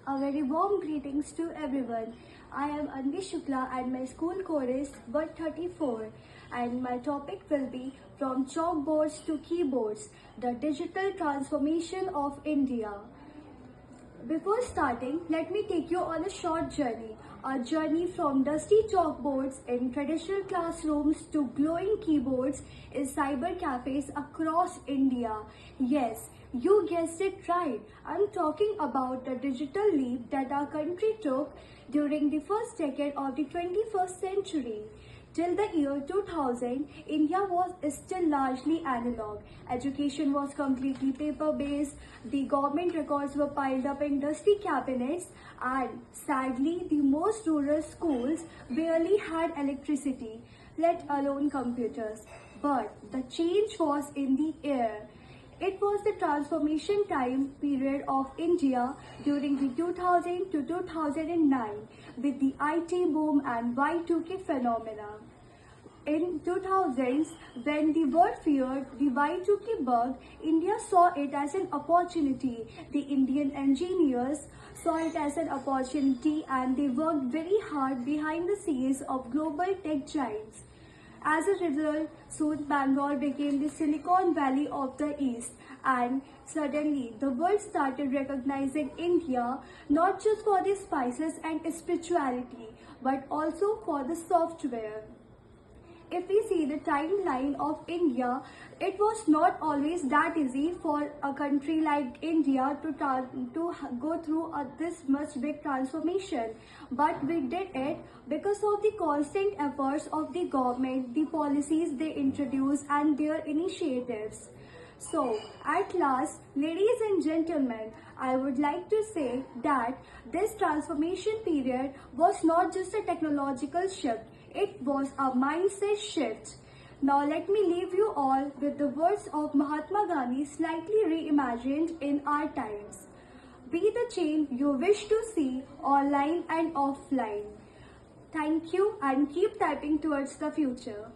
A very warm greetings to everyone. I am Anvi Shukla and my school code is BUT34 and my topic will be from chalkboards to keyboards, the digital transformation of India. Before starting, let me take you on a short journey. A journey from dusty chalkboards in traditional classrooms to glowing keyboards in cyber cafes across India. Yes, you guessed it right. I'm talking about the digital leap that our country took during the first decade of the 21st century. Till the year 2000, India was still largely analog. Education was completely paper-based, the government records were piled up in dusty cabinets, and sadly, the most rural schools barely had electricity, let alone computers. But the change was in the air. It was the transformation time period of India during the 2000 to 2009 with the IT boom and Y2K phenomena. In 2000s, when the world feared the Y2K bug, India saw it as an opportunity. The Indian engineers saw it as an opportunity and they worked very hard behind the scenes of global tech giants. As a result, soon Bangalore became the Silicon Valley of the East, and suddenly the world started recognizing India not just for the spices and spirituality, but also for the software. If we see the timeline of India, it was not always that easy for a country like India to go through this much big transformation. But we did it because of the constant efforts of the government, the policies they introduced and their initiatives. So, at last, ladies and gentlemen, I would like to say that this transformation period was not just a technological shift, it was a mindset shift. Now, let me leave you all with the words of Mahatma Gandhi slightly reimagined in our times. Be the change you wish to see online and offline. Thank you and keep typing towards the future.